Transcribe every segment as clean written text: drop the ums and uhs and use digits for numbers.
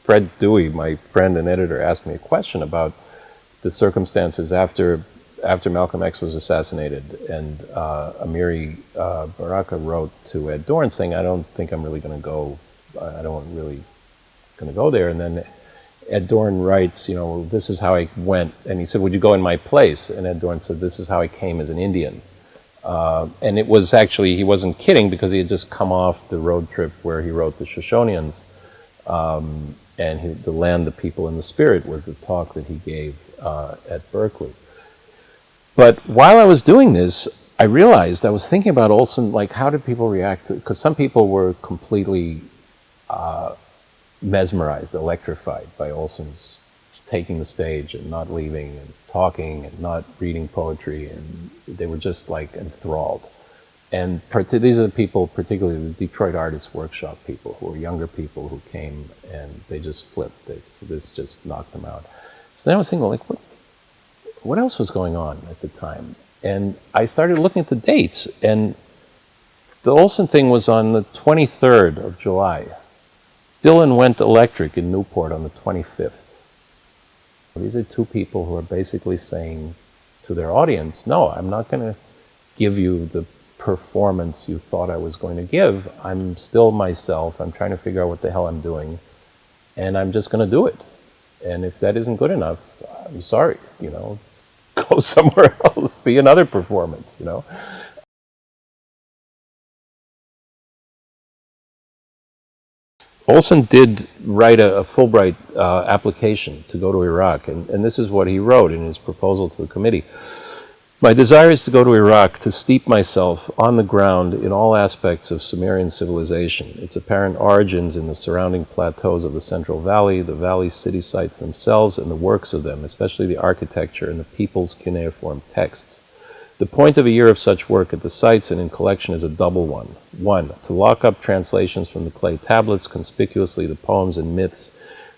Fred Dewey, my friend and editor, asked me a question about the circumstances after Malcolm X was assassinated, and Amiri Baraka wrote to Ed Dorn saying, I don't think I'm really going to go, I don't really going to go there. And then Ed Dorn writes, you know, this is how I went. And he said, would you go in my place? And Ed Dorn said, this is how I came as an Indian. And it was actually, he wasn't kidding, because he had just come off the road trip where he wrote the Shoshonians. And The Land, the People, and the Spirit was the talk that he gave at Berkeley. But while I was doing this, I realized, I was thinking about Olson, like, how did people react to, because some people were completely mesmerized, electrified by Olson's taking the stage and not leaving and talking and not reading poetry, and they were just like enthralled. And these are the people, particularly the Detroit Artists Workshop people, who were younger people who came and they just flipped. So this just knocked them out. So then I was thinking, like, what else was going on at the time? And I started looking at the dates, and the Olson thing was on the 23rd of July. Dylan went electric in Newport on the 25th. These are two people who are basically saying to their audience, no, I'm not going to give you the performance you thought I was going to give. I'm still myself. I'm trying to figure out what the hell I'm doing, and I'm just going to do it. And if that isn't good enough, I'm sorry, you know, go somewhere else, see another performance, you know. Olson did write a Fulbright application to go to Iraq, and this is what he wrote in his proposal to the committee. My desire is to go to Iraq to steep myself on the ground in all aspects of Sumerian civilization, its apparent origins in the surrounding plateaus of the Central Valley, the valley city sites themselves, and the works of them, especially the architecture and the people's cuneiform texts. The point of a year of such work at the sites and in collection is a double one. One, to lock up translations from the clay tablets, conspicuously the poems and myths.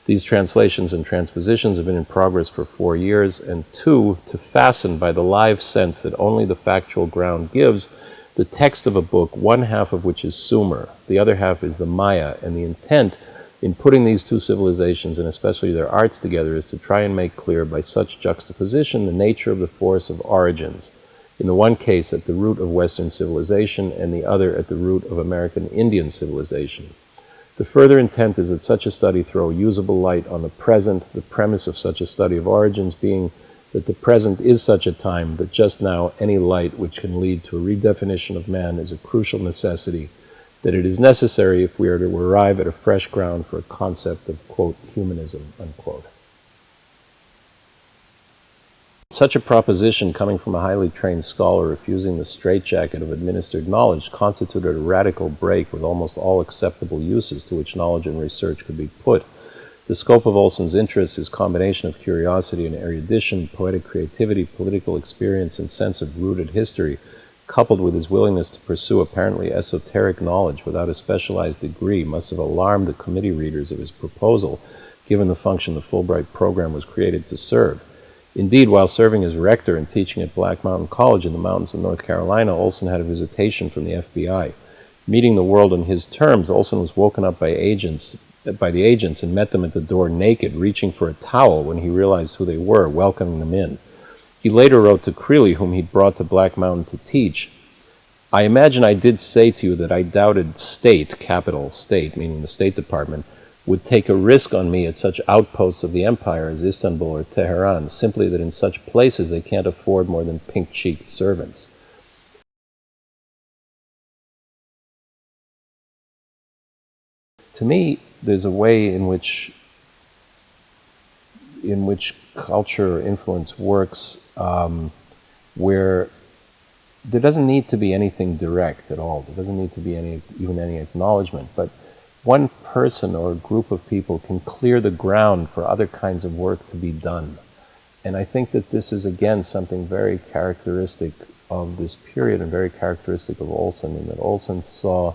These translations and transpositions have been in progress for 4 years. And two, to fasten by the live sense that only the factual ground gives, the text of a book, one half of which is Sumer, the other half is the Maya, and the intent in putting these two civilizations, and especially their arts, together is to try and make clear by such juxtaposition the nature of the force of origins, in the one case at the root of Western civilization, and the other at the root of American Indian civilization. The further intent is that such a study throw usable light on the present, the premise of such a study of origins being that the present is such a time that just now any light which can lead to a redefinition of man is a crucial necessity, that it is necessary if we are to arrive at a fresh ground for a concept of, quote, humanism, unquote. Such a proposition, coming from a highly trained scholar refusing the straitjacket of administered knowledge, constituted a radical break with almost all acceptable uses to which knowledge and research could be put. The scope of Olson's interests, his combination of curiosity and erudition, poetic creativity, political experience, and sense of rooted history, coupled with his willingness to pursue apparently esoteric knowledge without a specialized degree, must have alarmed the committee readers of his proposal, given the function the Fulbright program was created to serve. Indeed, while serving as rector and teaching at Black Mountain College in the mountains of North Carolina, Olson had a visitation from the FBI. Meeting the world on his terms, Olson was woken up by the agents and met them at the door naked, reaching for a towel when he realized who they were, welcoming them in. He later wrote to Creeley, whom he'd brought to Black Mountain to teach, I imagine I did say to you that I doubted state, capital state, meaning the State Department, would take a risk on me at such outposts of the empire as Istanbul or Tehran, simply that in such places they can't afford more than pink-cheeked servants. To me, there's a way in which culture or influence works where there doesn't need to be anything direct at all. There doesn't need to be even any acknowledgement, but one person or a group of people can clear the ground for other kinds of work to be done. And I think that this is, again, something very characteristic of this period and very characteristic of Olson, in that Olson saw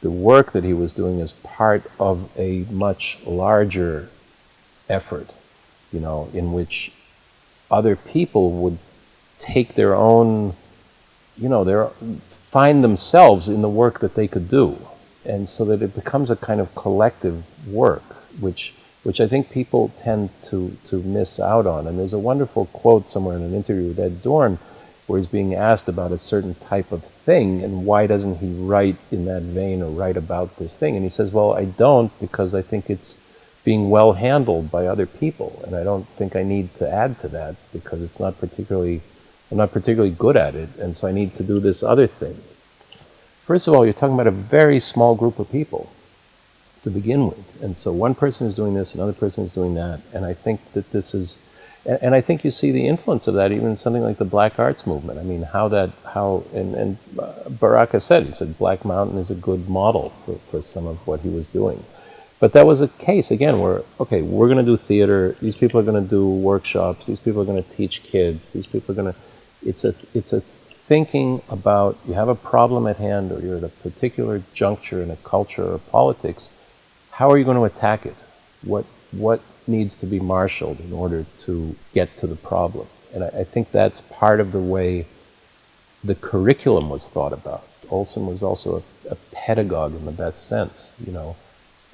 the work that he was doing as part of a much larger effort, you know, in which other people would take their own, you know, find themselves in the work that they could do. And so that it becomes a kind of collective work. which I think people tend to miss out on. And there's a wonderful quote somewhere in an interview with Ed Dorn where he's being asked about a certain type of thing and why doesn't he write in that vein or write about this thing. And he says, well, I don't, because I think it's being well handled by other people, and I don't think I need to add to that because I'm not particularly good at it, and so I need to do this other thing. First of all, you're talking about a very small group of people to begin with, and so one person is doing this, another person is doing that, and I think that this is, and I think you see the influence of that even in something like the Black Arts movement. I mean, and Baraka said, he said Black Mountain is a good model for some of what he was doing. But that was a case, again, where, okay, we're going to do theater, these people are going to do workshops, these people are going to teach kids, these people are going to, it's a thinking about, you have a problem at hand or you're at a particular juncture in a culture or politics, how are you going to attack it? What needs to be marshaled in order to get to the problem? And I think that's part of the way the curriculum was thought about. Olson was also a pedagogue in the best sense, you know,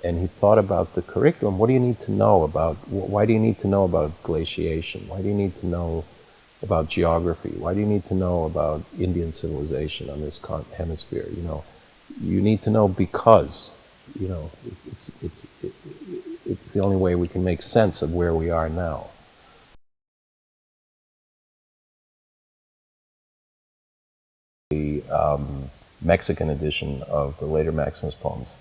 and he thought about the curriculum. What do you need to know about, why do you need to know about glaciation? Why do you need to know about geography? Why do you need to know about Indian civilization on this hemisphere? You know, you need to know because, you know, it's the only way we can make sense of where we are now. The Mexican edition of the later Maximus poems,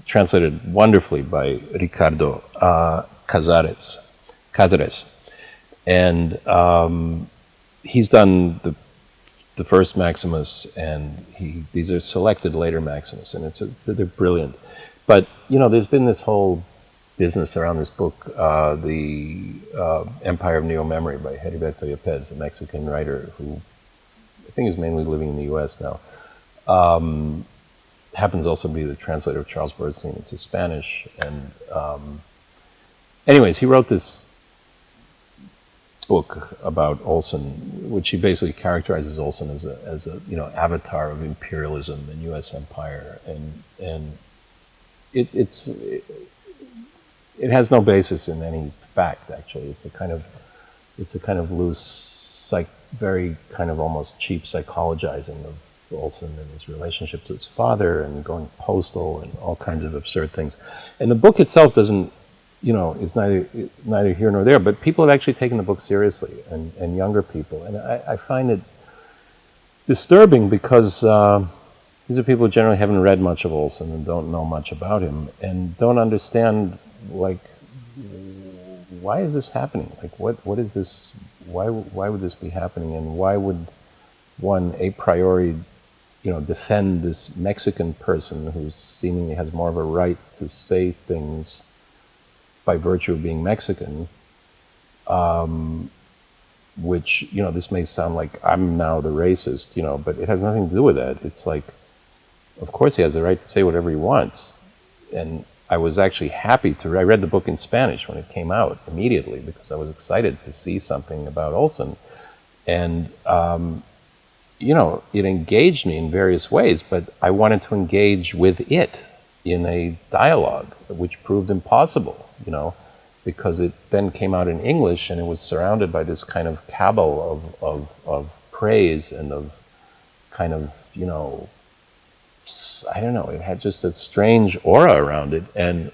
translated wonderfully by Ricardo Cazares. And he's done the first Maximus, and these are selected later Maximus, and they're brilliant. But, you know, there's been this whole business around this book, the Empire of Neo-Memory by Heriberto Yepes, a Mexican writer who I think is mainly living in the US now. Happens also to be the translator of Charles Bernstein into Spanish. And anyways, he wrote this book about Olson, which he basically characterizes Olson as a you know, avatar of imperialism and U.S. empire, and it has no basis in any fact. Actually, it's a kind of loose, very kind of almost cheap psychologizing of Olson and his relationship to his father and going postal and all kinds of absurd things. And the book itself doesn't, you know, is neither here nor there, but people have actually taken the book seriously, and younger people. And I find it disturbing because these are people who generally haven't read much of Olson and don't know much about him and don't understand, like, why is this happening? Like, what is this? Why would this be happening? And why would one a priori, you know, defend this Mexican person who seemingly has more of a right to say things by virtue of being Mexican, which, you know, this may sound like I'm now the racist, you know, but it has nothing to do with that. It's like, of course he has the right to say whatever he wants. And I was actually happy I read the book in Spanish when it came out immediately because I was excited to see something about Olson. And, you know, it engaged me in various ways, but I wanted to engage with it in a dialogue, which proved impossible, you know, because it then came out in English and it was surrounded by this kind of cabal of praise and of kind of, you know, I don't know, it had just a strange aura around it, and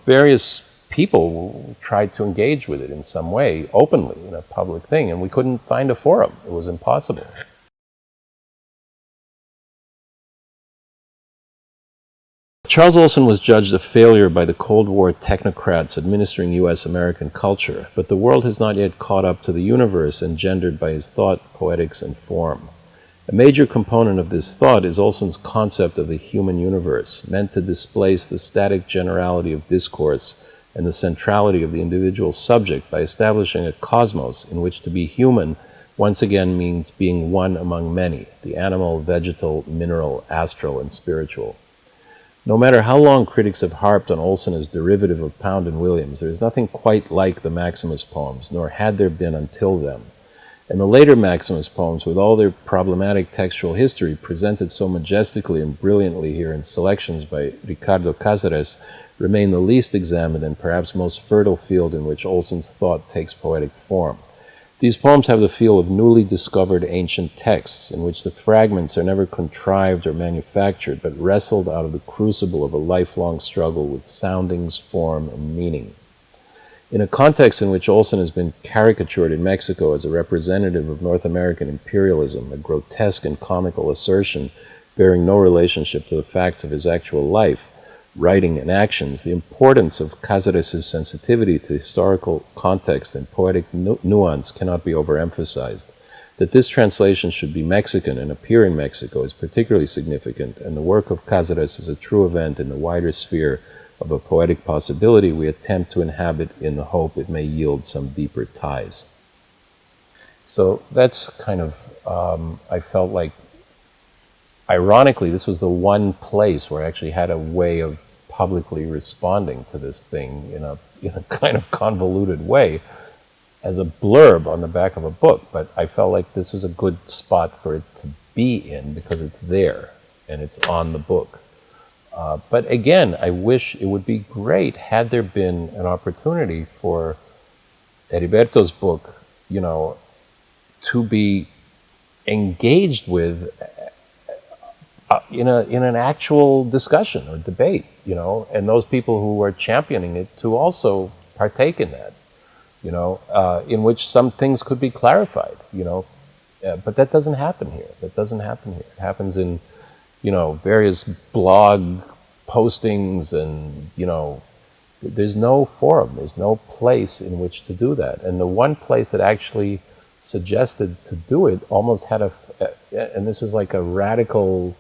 various people tried to engage with it in some way, openly, in a public thing, and we couldn't find a forum. It was impossible. Charles Olson was judged a failure by the Cold War technocrats administering U.S.-American culture, but the world has not yet caught up to the universe engendered by his thought, poetics, and form. A major component of this thought is Olson's concept of the human universe, meant to displace the static generality of discourse and the centrality of the individual subject by establishing a cosmos in which to be human once again means being one among many, the animal, vegetal, mineral, astral, and spiritual. No matter how long critics have harped on Olson as derivative of Pound and Williams, there is nothing quite like the Maximus poems, nor had there been until then. And the later Maximus poems, with all their problematic textual history presented so majestically and brilliantly here in selections by Ricardo Cáceres, remain the least examined and perhaps most fertile field in which Olson's thought takes poetic form. These poems have the feel of newly discovered ancient texts, in which the fragments are never contrived or manufactured, but wrestled out of the crucible of a lifelong struggle with soundings, form, and meaning. In a context in which Olson has been caricatured in Mexico as a representative of North American imperialism, a grotesque and comical assertion bearing no relationship to the facts of his actual life, writing, and actions, the importance of Cáceres' sensitivity to historical context and poetic nuance cannot be overemphasized. That this translation should be Mexican and appear in Mexico is particularly significant, and the work of Cáceres is a true event in the wider sphere of a poetic possibility we attempt to inhabit in the hope it may yield some deeper ties. So that's kind of, I felt like, ironically, this was the one place where I actually had a way of publicly responding to this thing in a kind of convoluted way as a blurb on the back of a book. But I felt like this is a good spot for it to be in because it's there and it's on the book. But again, I wish it would be great had there been an opportunity for Heriberto's book, to be engaged with in an actual discussion or debate, and those people who are championing it to also partake in that, in which some things could be clarified, but that doesn't happen here. It happens in, various blog postings and, there's no forum, there's no place in which to do that. And the one place that actually suggested to do it almost had and this is like a radical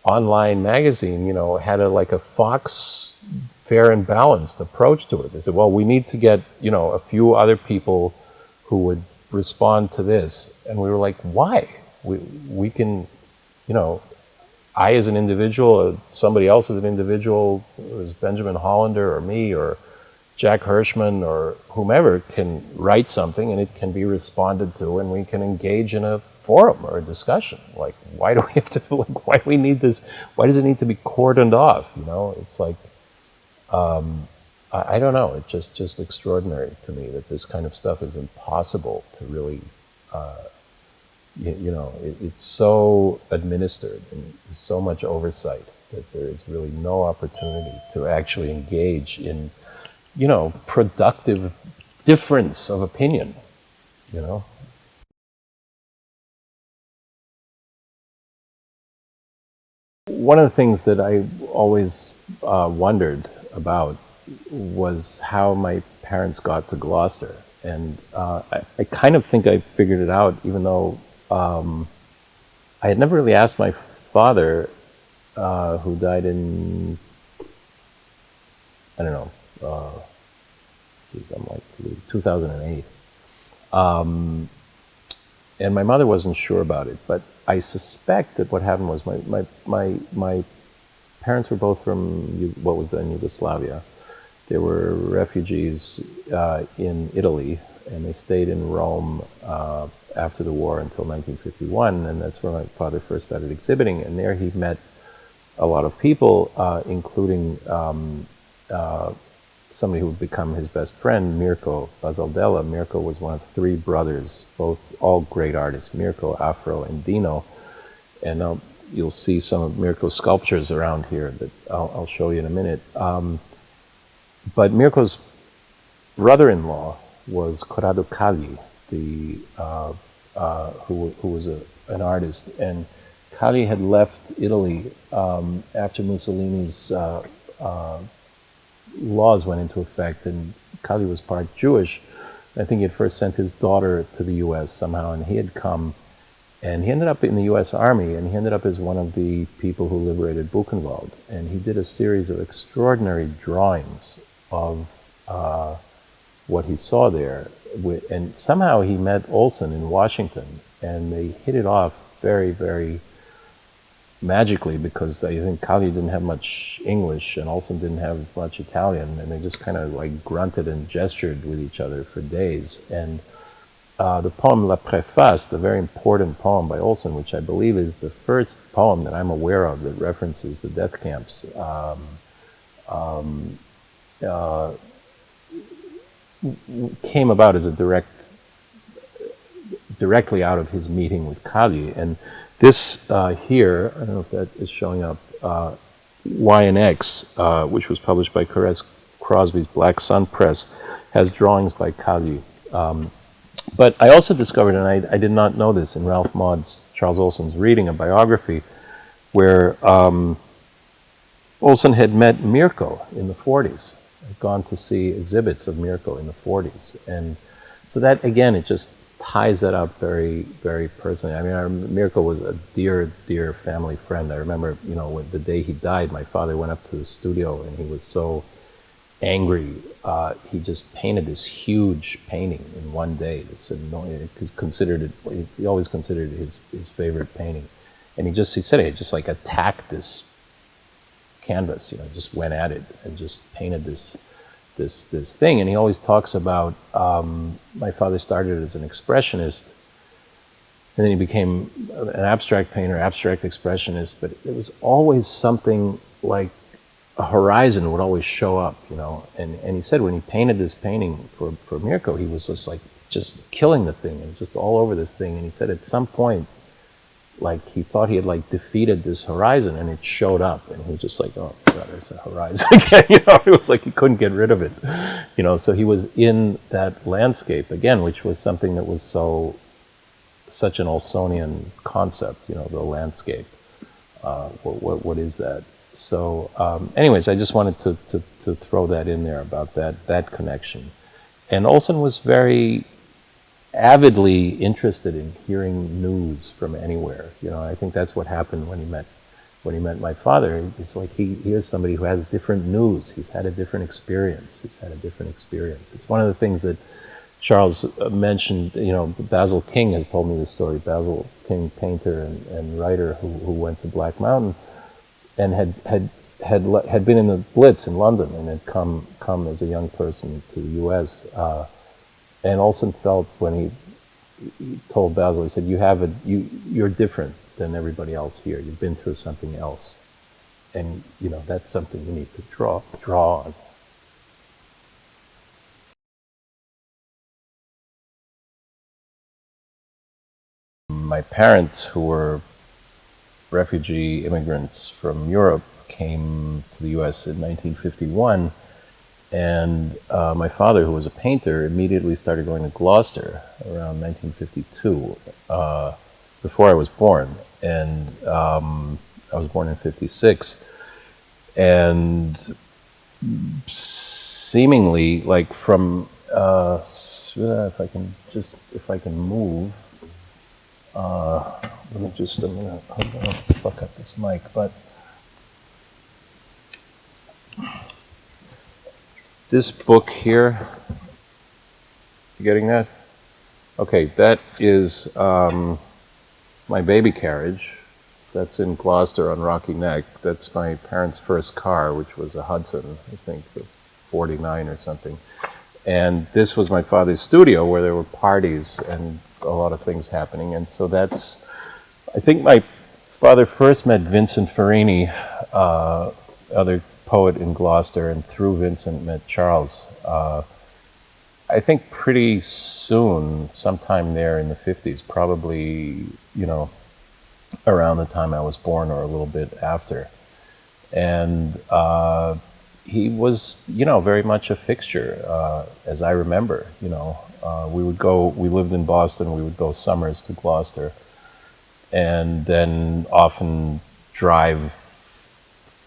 online magazine, had like a Fox fair and balanced approach to it. They said, well, we need to get, a few other people who would respond to this. And we were like, why? We can, I as an individual, somebody else as an individual, as Benjamin Hollander or me or Jack Hirschman or whomever can write something and it can be responded to and we can engage in a forum or a discussion. Like, why do we have to, why do we need this? Why does it need to be cordoned off? It's like, I don't know. It's just extraordinary to me that this kind of stuff is impossible to really, it's so administered and so much oversight that there is really no opportunity to actually engage in, productive difference of opinion, One of the things that I always wondered about was how my parents got to Gloucester. And I kind of think I figured it out, even though I had never really asked my father, who died in, I don't know, I'm like 2008. And my mother wasn't sure about it, but I suspect that what happened was my parents were both from what was then Yugoslavia. They were refugees in Italy, and they stayed in Rome after the war until 1951, and that's where my father first started exhibiting. And there he met a lot of people, including somebody who would become his best friend, Mirko Basaldella. Mirko was one of three brothers, all great artists, Mirko, Afro, and Dino. And you'll see some of Mirko's sculptures around here that I'll show you in a minute. But Mirko's brother-in-law was Corrado Cali, who was an artist. And Cali had left Italy after Mussolini's laws went into effect, and Cali was part Jewish. I think he had first sent his daughter to the U.S. somehow, and he had come, and he ended up in the U.S. Army, and he ended up as one of the people who liberated Buchenwald. And he did a series of extraordinary drawings of what he saw there. And somehow he met Olson in Washington, and they hit it off very, very magically, because I think Cali didn't have much English and Olson didn't have much Italian, and they just kind of like grunted and gestured with each other for days. And the poem La Préface, the very important poem by Olson, which I believe is the first poem that I'm aware of that references the death camps, came about as a directly out of his meeting with Kali. And this here, I don't know if that is showing up, Y and X, which was published by Crosby's Black Sun Press, has drawings by Kali. But I also discovered, and I did not know this in Ralph Maud's, Charles Olson's reading a biography, where Olson had met Mirko in the 40s, had gone to see exhibits of Mirko in the 40s. And so that, again, it just ties that up very, very personally. I mean, Mirko was a dear, dear family friend. I remember, you know, the day he died, my father went up to the studio and he was so angry. He just painted this huge painting in one day. He always considered it his favorite painting. And he said he just like attacked this canvas, you know, just went at it and just painted this thing. And he always talks about, my father started as an expressionist, and then he became an abstract painter, abstract expressionist, but it was always something like a horizon would always show up, you know. And he said when he painted this painting for Mirko, he was just killing the thing and just all over this thing. And he said at some point, like he thought he had like defeated this horizon, and it showed up, and he was just like, oh God, there's a horizon again. You know, it was like he couldn't get rid of it. You know, so he was in that landscape again, which was something that was such an Olsonian concept. You know, the landscape. What is that? So, anyways, I just wanted to throw that in there about that connection. And Olson was very avidly interested in hearing news from anywhere. You know, I think that's what happened when he met my father. It's like here's somebody who has different news. He's had a different experience. It's one of the things that Charles mentioned. You know, Basil King has told me the story. Basil King, painter and writer who went to Black Mountain and had been in the Blitz in London and had come as a young person to the U.S. And Olson felt when he told Basil, he said, you're different than everybody else here. You've been through something else. And, you know, that's something you need to draw on. My parents, who were refugee immigrants from Europe, came to the U.S. in 1951. And my father, who was a painter, immediately started going to Gloucester around 1952, before I was born. And I was born in 56. And seemingly, like from, if I can move, let me just, I'm gonna fuck up this mic, but this book here, you getting that? Okay, that is my baby carriage. That's in Gloucester on Rocky Neck. That's my parents' first car, which was a Hudson, I think, the 49 or something. And this was my father's studio where there were parties and a lot of things happening. And so that's, I think my father first met Vincent Farini, other poet in Gloucester, and through Vincent met Charles. I think pretty soon, sometime there in the 50s, probably, you know, around the time I was born or a little bit after. And he was, you know, very much a fixture, as I remember, you know. We lived in Boston, we would go summers to Gloucester, and then often drive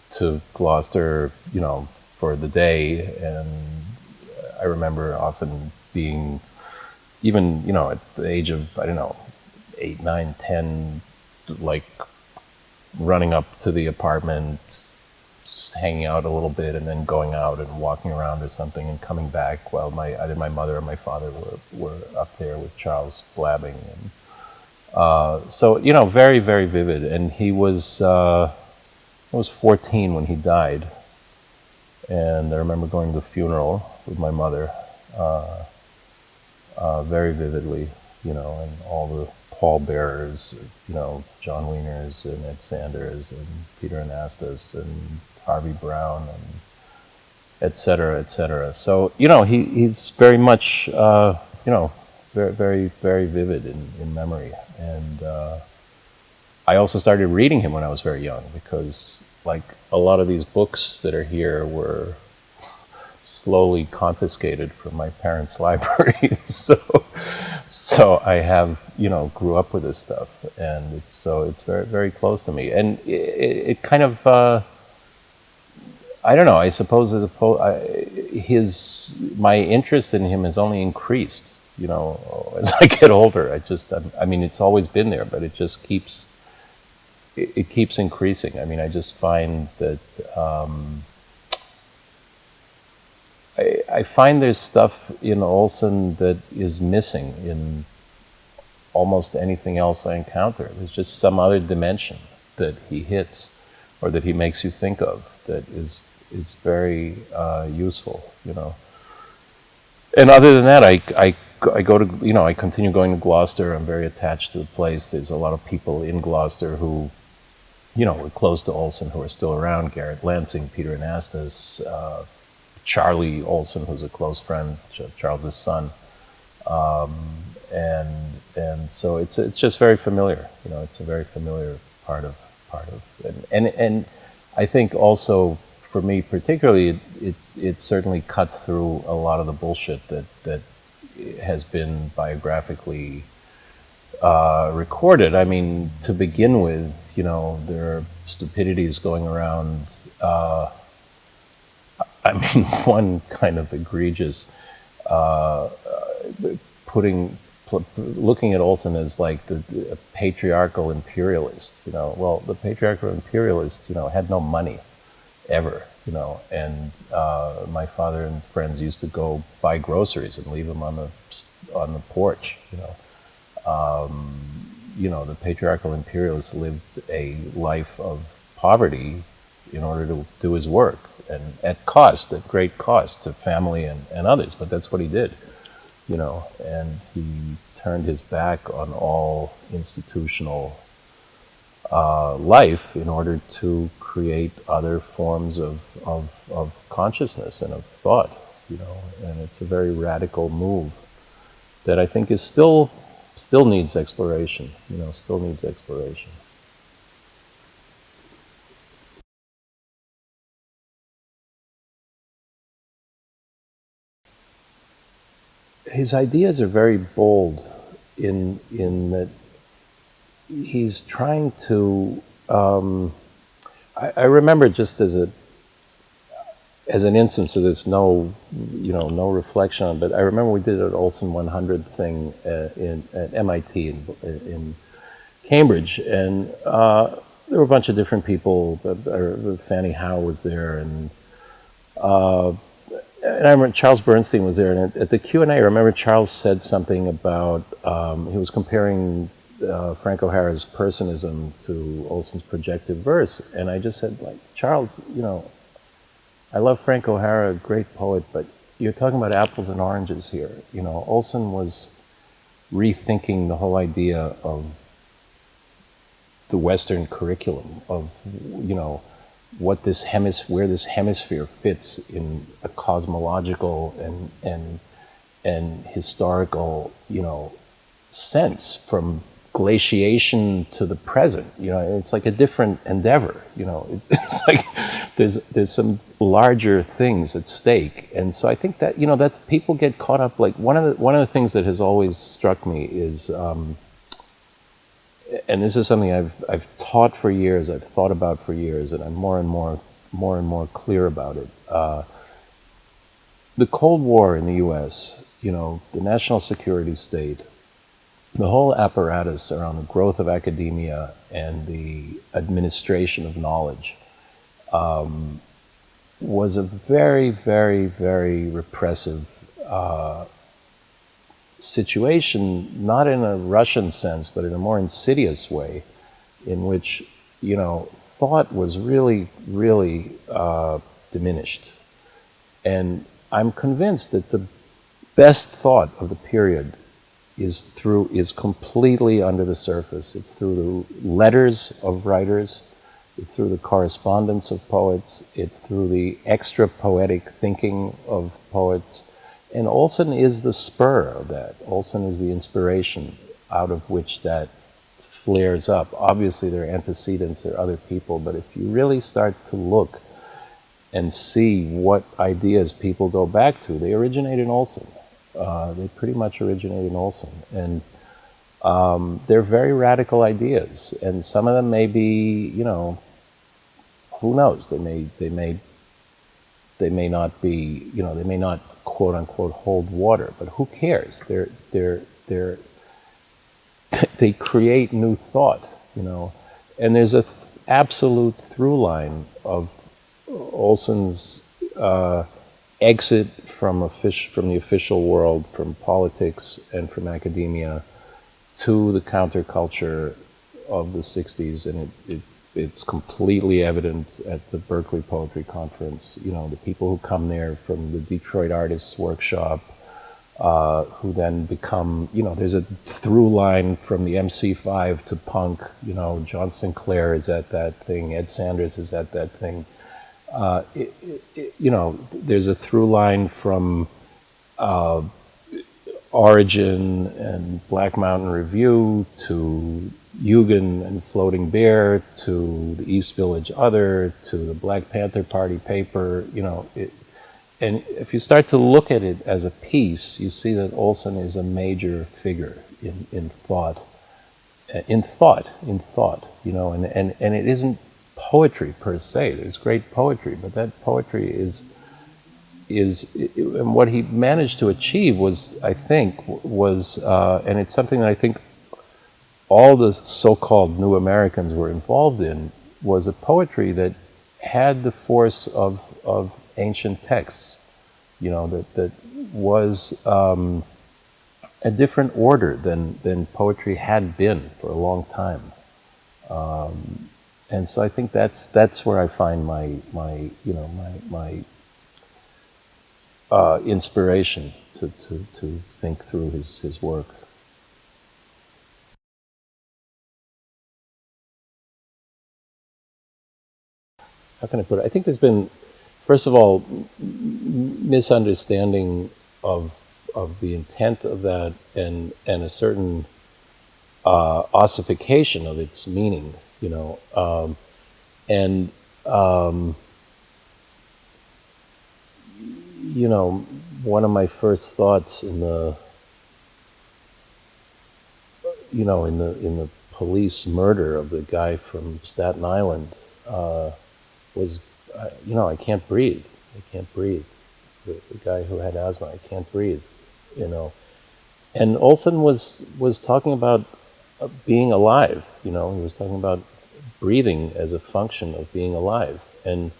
to Gloucester, you know, for the day. And I remember often being, even, you know, at the age of, I don't know, 8, 9, 10, like running up to the apartment, just hanging out a little bit, and then going out and walking around or something and coming back while either my mother or my father were up there with Charles blabbing. And so, you know, very, very vivid. And he was, I was 14 when he died. And I remember going to the funeral with my mother. very vividly, and all the pallbearers, John Wieners and Ed Sanders and Peter Anastas and Harvey Brown and et cetera, et cetera. So, he's very much, very, very, very vivid in memory. And I also started reading him when I was very young because, like, a lot of these books that are here were slowly confiscated from my parents' library. So I have, grew up with this stuff, and it's very, very close to me. And it kind of, I don't know. I suppose my interest in him has only increased, as I get older. I mean, it's always been there, but it just keeps increasing. I mean, I just find that I find there's stuff in Olson that is missing in almost anything else I encounter. There's just some other dimension that he hits, or that he makes you think of, that is very useful, And other than that, I go to, I continue going to Gloucester. I'm very attached to the place. There's a lot of people in Gloucester who, were close to Olson, who are still around. Garrett Lansing, Peter Anastas, Charlie Olson, who's a close friend, Charles's son. And so it's just very familiar. It's a very familiar part of, and I think also, for me particularly, it certainly cuts through a lot of the bullshit that has been biographically recorded. I mean, to begin with, there are stupidities going around. I mean, one kind of egregious, looking at Olson as like the patriarchal imperialist. Well, the patriarchal imperialist, had no money ever, and my father and friends used to go buy groceries and leave them on the porch. The patriarchal imperialist lived a life of poverty in order to do his work, and at great cost to family and others. But that's what he did, and he turned his back on all institutional life in order to create other forms of consciousness and of thought, and it's a very radical move that I think is still needs exploration, still needs exploration. His ideas are very bold in that he's trying to. I remember, just as an instance of this, no reflection on it, but I remember we did an Olson 100 thing at MIT in Cambridge, and there were a bunch of different people. Fanny Howe was there, and I remember Charles Bernstein was there, and at the Q&A, I remember Charles said something about, he was comparing Frank O'Hara's personism to Olson's projective verse, and I just said, like, Charles, I love Frank O'Hara, great poet, but you're talking about apples and oranges here. Olson was rethinking the whole idea of the Western curriculum, of, what where this hemisphere fits in a cosmological and historical, sense, from glaciation to the present. It's like a different endeavor. It's like there's some larger things at stake, and so I think that that's, people get caught up. Like one of the things that has always struck me is. And this is something I've taught for years, I've thought about for years, and I'm more and more clear about it. The Cold War in the U.S., the national security state, the whole apparatus around the growth of academia and the administration of knowledge was a very, very, very repressive situation, not in a Russian sense, but in a more insidious way, in which, thought was really, really diminished. And I'm convinced that best thought of the period is completely under the surface. It's through the letters of writers, it's through the correspondence of poets, it's through the extra poetic thinking of poets. And Olson is the spur of that. Olson is the inspiration out of which that flares up. Obviously there are antecedents, there are other people, but if you really start to look and see what ideas people go back to, they originate in Olson. They pretty much originate in Olson. And they're very radical ideas. And some of them may be, you know, who knows? They may not be, you know, they may not quote unquote hold water, but who cares? They create new thought, you know. And there's a absolute through line of Olson's exit from the official world, from politics and from academia, to the counterculture of the 60s, and it's completely evident at the Berkeley Poetry Conference. You know, the people who come there from the Detroit Artists Workshop, who then become, you know, there's a through line from the MC5 to punk. You know, John Sinclair is at that thing, Ed Sanders is at that thing. You know, there's a through line from Origin and Black Mountain Review to Yugen and Floating Bear to the East Village Other to the Black Panther Party paper, you know. And if you start to look at it as a piece, you see that Olson is a major figure in thought, you know, and it isn't poetry per se. There's great poetry, but that poetry and what he managed to achieve was, I think, and it's something that I think all the so-called New Americans were involved in, was a poetry that had the force of ancient texts, you know, that was a different order than poetry had been for a long time. And so I think that's where I find my inspiration to think through his work. How can I put it? I think there's been, first of all, misunderstanding of the intent of that, and a certain ossification of its meaning, you know, and you know, one of my first thoughts in the police murder of the guy from Staten Island was, you know, I can't breathe. I can't breathe. The guy who had asthma, I can't breathe, you know. And Olson was talking about being alive, you know. He was talking about breathing as a function of being alive. And,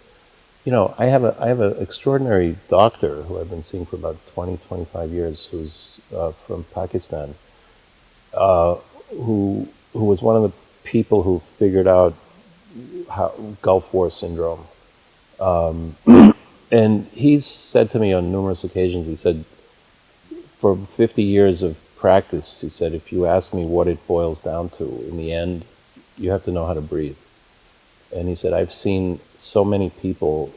you know, I have an extraordinary doctor who I've been seeing for about 20, 25 years, who's from Pakistan, who was one of the people who figured out Gulf War syndrome. And he's said to me on numerous occasions, he said, for 50 years of practice, he said, if you ask me what it boils down to, in the end, you have to know how to breathe. And he said, I've seen so many people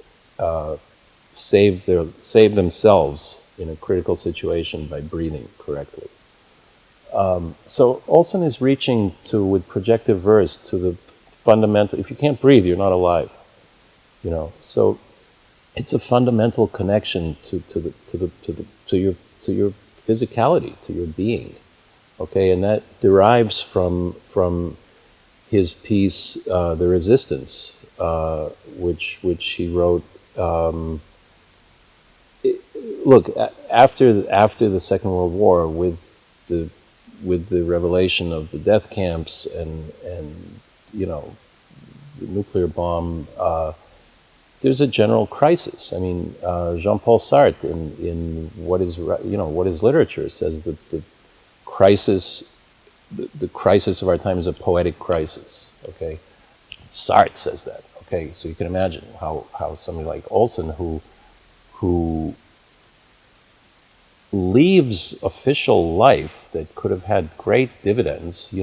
save themselves in a critical situation by breathing correctly. So Olson is reaching with projective verse to the fundamental. If you can't breathe, you're not alive. You know, so it's a fundamental connection to your physicality, to your being. Okay, and that derives from his piece, The Resistance, which he wrote. Look, after the Second World War, with the revelation of the death camps and you know, the nuclear bomb, there's a general crisis. I mean, Jean-Paul Sartre in what is literature says that the crisis of our time is a poetic crisis. Okay, Sartre says that. Okay, so you can imagine how somebody like Olson, who leaves official life that could have had great dividends, he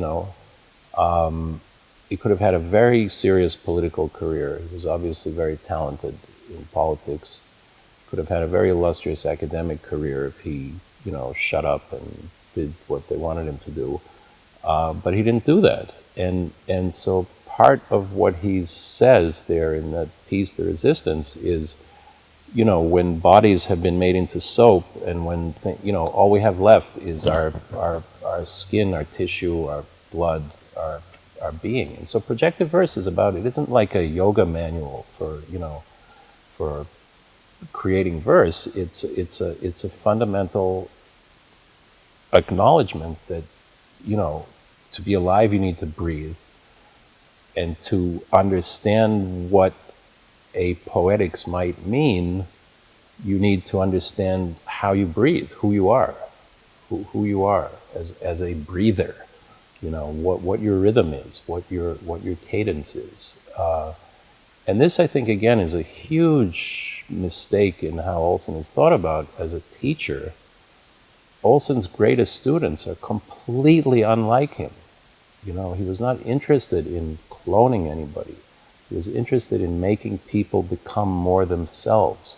could have had a very serious political career. He was obviously very talented in politics. Could have had a very illustrious academic career if he, shut up and did what they wanted him to do. But he didn't do that. And so part of what he says there in that piece, The Resistance, is, when bodies have been made into soap, and when all we have left is our skin, our tissue, our blood, our being. And so projective verse is about, it isn't like a yoga manual for creating verse. It's a fundamental acknowledgement that, to be alive you need to breathe, and to understand what a poetics might mean, you need to understand how you breathe, who you are as a breather, what your rhythm is, what your cadence is. And this, I think, again, is a huge mistake in how Olson is thought about as a teacher. Olson's greatest students are completely unlike him. He was not interested in cloning anybody. He was interested in making people become more themselves.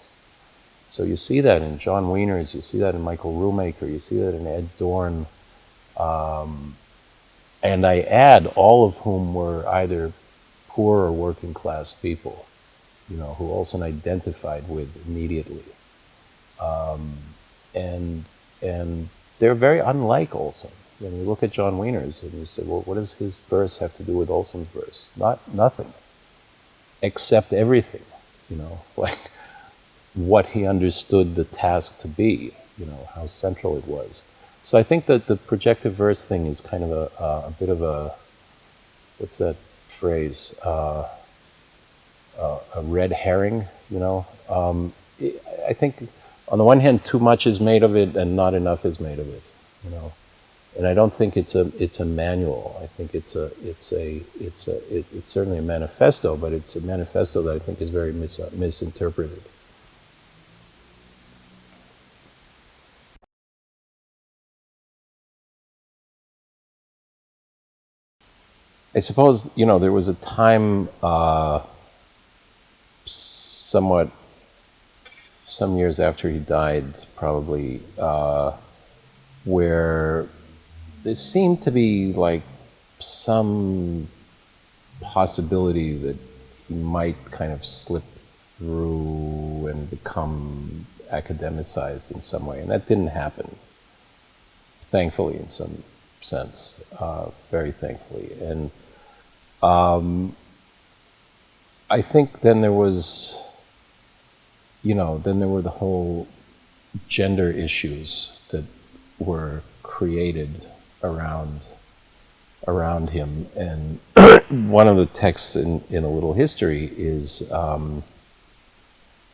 So you see that in John Wieners, you see that in Michael Rumaker, you see that in Ed Dorn. And I add, all of whom were either poor or working class people, who Olson identified with immediately. And they're very unlike Olson. When you look at John Wieners and you say, well, what does his verse have to do with Olson's verse? Nothing, except everything, like what he understood the task to be, how central it was. So I think that the projective verse thing is kind of a bit of a, what's that phrase, a red herring, I think on the one hand too much is made of it and not enough is made of it, and I don't think it's a manual. I think it's certainly a manifesto, but it's a manifesto that I think is very misinterpreted. I suppose, there was a time, somewhat, some years after he died, probably, where there seemed to be like some possibility that he might kind of slip through and become academicized in some way, and that didn't happen, thankfully, in some sense, very thankfully. And I think then there was, then there were the whole gender issues that were created around him. And one of the texts in A Little History is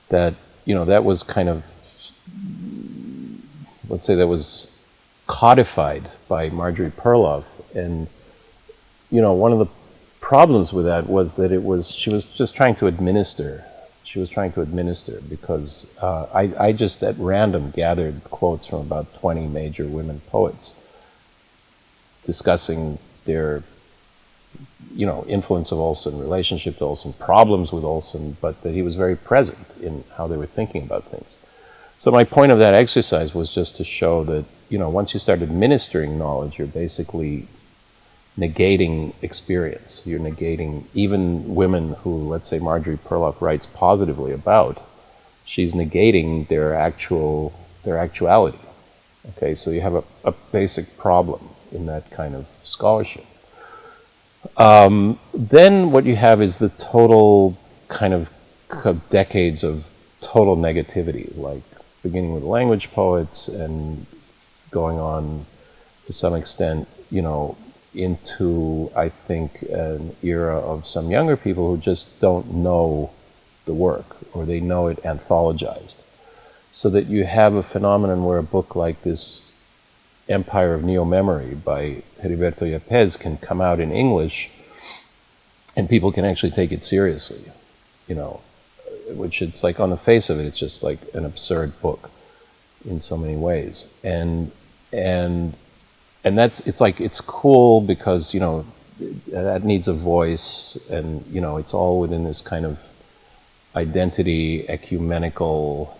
that, that was kind of, let's say that was codified by Marjorie Perloff. And, one of the problems with that was that she was just trying to administer. She was trying to administer because I just at random gathered quotes from about 20 major women poets discussing their, influence of Olson, relationship to Olson, problems with Olson, but that he was very present in how they were thinking about things. So my point of that exercise was just to show that, once you start administering knowledge, you're basically negating experience. You're negating even women who, let's say, Marjorie Perloff writes positively about. She's negating their actuality. Okay, so you have a basic problem in that kind of scholarship. Then what you have is the total kind of decades of total negativity, like beginning with language poets and going on to some extent, into, I think, an era of some younger people who just don't know the work, or they know it anthologized. So that you have a phenomenon where a book like this, Empire of Neo-Memory by Heriberto Yepes, can come out in English and people can actually take it seriously, which it's like on the face of it, it's just like an absurd book. in so many ways. And it's like, it's cool because, that needs a voice, and, it's all within this kind of identity, ecumenical,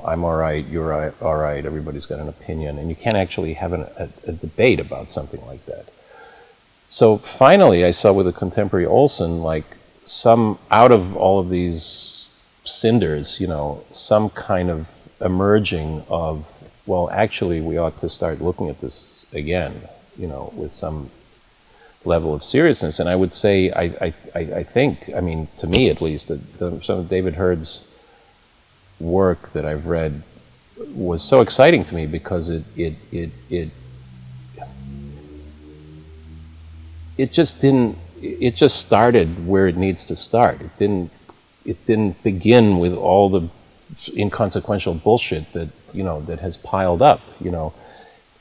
I'm all right, you're all right, everybody's got an opinion, and you can't actually have a debate about something like that. So finally, I saw with the contemporary Olson, like, some, out of all of these cinders, some kind of emerging of, well, actually, we ought to start looking at this again, with some level of seriousness. And I would say, I think, I mean, to me at least, that some of David Hurd's work that I've read was so exciting to me, because it just started where it needs to start. It didn't begin with all the inconsequential bullshit that that has piled up.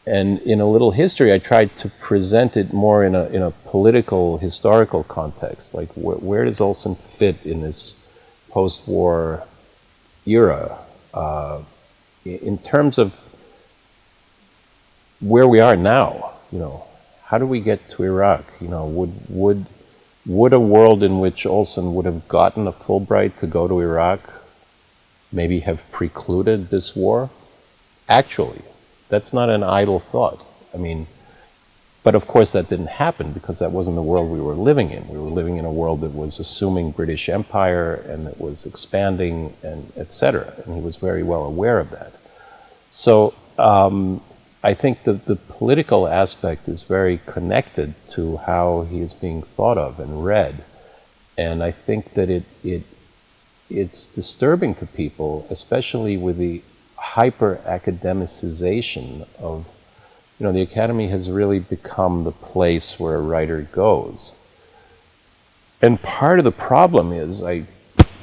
And in A Little History, I tried to present it more in a political, historical context. Like, where does Olson fit in this post-war era, in terms of where we are now? How do we get to Iraq? Would a world in which Olson would have gotten a Fulbright to go to Iraq maybe have precluded this war? Actually, that's not an idle thought. I mean, but of course that didn't happen, because that wasn't the world we were living in. We were living in a world that was assuming British Empire, and that was expanding, and etc. And he was very well aware of that. So I think that the political aspect is very connected to how he is being thought of and read. And I think that it's disturbing to people, especially with the hyper-academicization of, the Academy has really become the place where a writer goes. And part of the problem is, I'm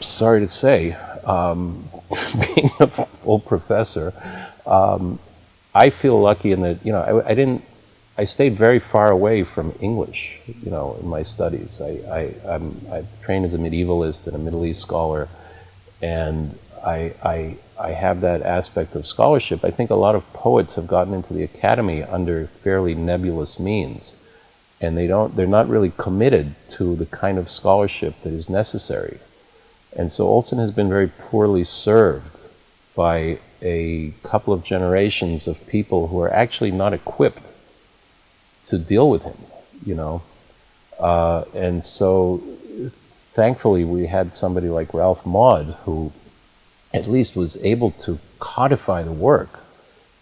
sorry to say, being a full professor, I feel lucky in that, I stayed very far away from English, in my studies. I'm trained as a medievalist and a Middle East scholar, and I have that aspect of scholarship. I think a lot of poets have gotten into the Academy under fairly nebulous means, and they're not really committed to the kind of scholarship that is necessary. And so Olson has been very poorly served by a couple of generations of people who are actually not equipped to deal with him, and so thankfully we had somebody like Ralph Maud, who at least was able to codify the work,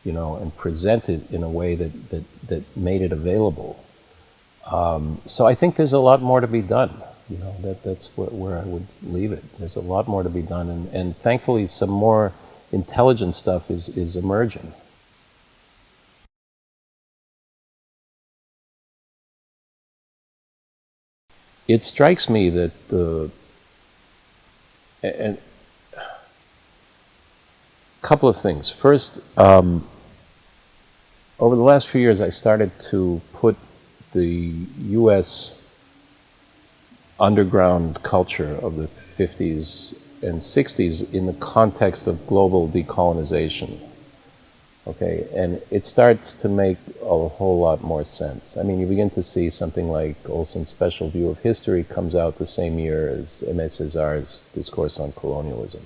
and present it in a way that made it available. So I think there's a lot more to be done. That's where I would leave it. There's a lot more to be done, and thankfully some more intelligent stuff is emerging. It strikes me that and couple of things. First, over the last few years, I started to put the U.S. underground culture of the 50s and 60s in the context of global decolonization. Okay, and it starts to make a whole lot more sense. I mean, you begin to see something like Olson's Special View of History comes out the same year as Aimé César's Discourse on Colonialism.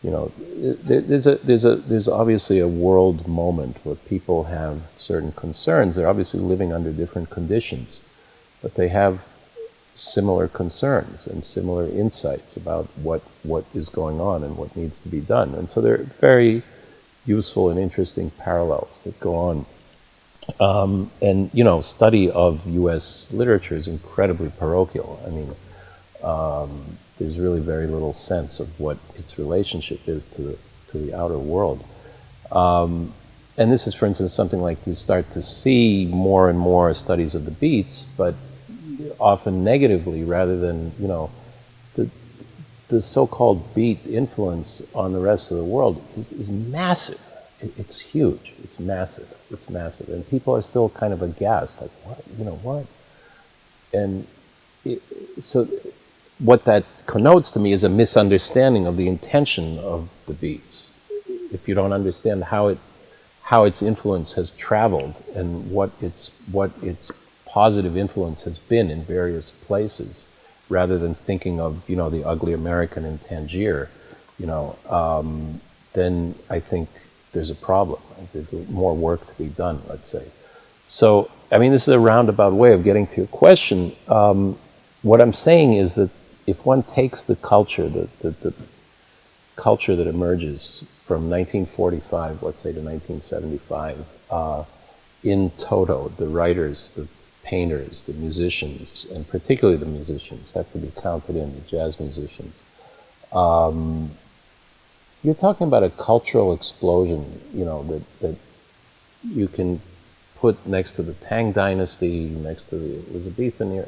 There's obviously a world moment where people have certain concerns. They're obviously living under different conditions, but they have similar concerns and similar insights about what is going on and what needs to be done. And so they're very useful and interesting parallels that go on. And study of U.S. literature is incredibly parochial. I mean, there's really very little sense of what its relationship is to the outer world. And this is, for instance, something like you start to see more and more studies of the beats, but often negatively rather than, the so-called beat influence on the rest of the world is massive. It's huge. It's massive. It's massive. And people are still kind of aghast, like, what? And so what that connotes to me is a misunderstanding of the intention of the beats. if you don't understand how its influence has traveled and what its positive influence has been in various places, rather than thinking of the ugly American in Tangier, then I think there's a problem. There's more work to be done, let's say. So, I mean, this is a roundabout way of getting to your question. What I'm saying is that if one takes the culture, the culture that emerges from 1945, let's say, to 1975, in toto, the writers, the painters, the musicians, and particularly the musicians have to be counted in, the jazz musicians. You're talking about a cultural explosion, that you can put next to the Tang Dynasty, next to the Elizabethan era,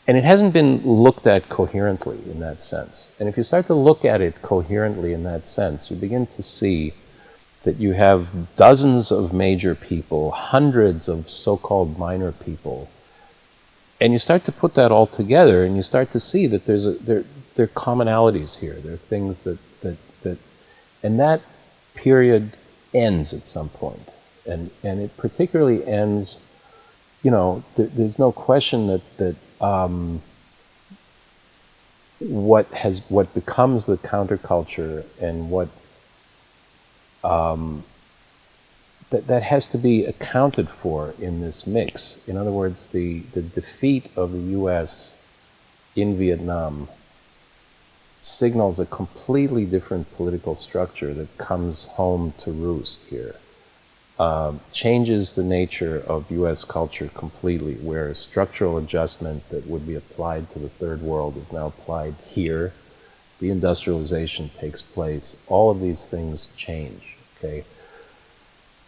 and it hasn't been looked at coherently in that sense. And if you start to look at it coherently in that sense, you begin to see that you have dozens of major people, hundreds of so-called minor people, and you start to put that all together, and you start to see that there are commonalities here. There are things that and that period ends at some point, and it particularly ends. There's no question that what becomes the counterculture and what that has to be accounted for in this mix. In other words, the defeat of the U.S. in Vietnam signals a completely different political structure that comes home to roost here. Changes the nature of U.S. culture completely, where a structural adjustment that would be applied to the third world is now applied here. Deindustrialization takes place. All of these things change, okay?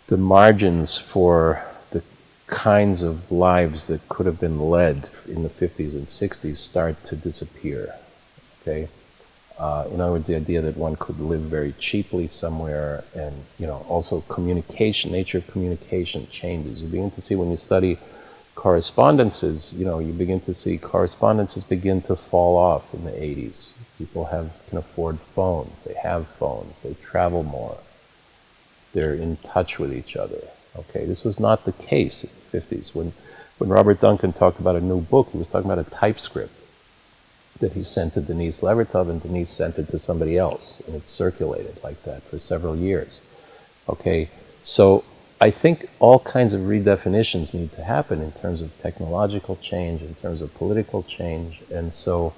The margins for the kinds of lives that could have been led in the 50s and 60s start to disappear, okay? In other words, the idea that one could live very cheaply somewhere, and also communication, nature of communication changes. You begin to see, when you study correspondences, you begin to see correspondences begin to fall off in the 80s. People can afford phones, they have phones, they travel more, they're in touch with each other. Okay, this was not the case in the 50s. When Robert Duncan talked about a new book, he was talking about a typescript that he sent to Denise Levertov, and Denise sent it to somebody else, and it circulated like that for several years. Okay, so I think all kinds of redefinitions need to happen in terms of technological change, in terms of political change, and so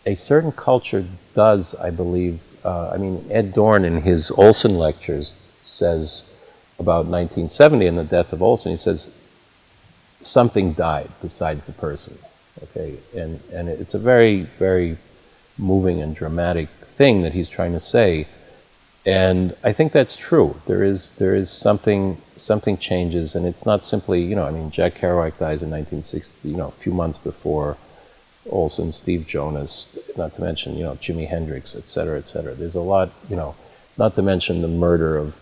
a certain culture does, I believe, Ed Dorn in his Olson lectures says about 1970 and the death of Olson, he says, something died besides the person. Okay, and it's a very, very moving and dramatic thing that he's trying to say, and I think that's true. There is something changes, and it's not simply, Jack Kerouac dies in 1960, a few months before Olson, Steve Jonas, not to mention, Jimi Hendrix, et cetera, et cetera. There's a lot, not to mention the murder of,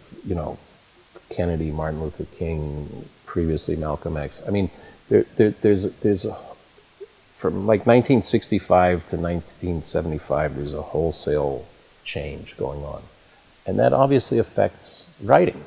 Kennedy, Martin Luther King, previously Malcolm X. I mean, there's from like 1965 to 1975, there's a wholesale change going on. And that obviously affects writing.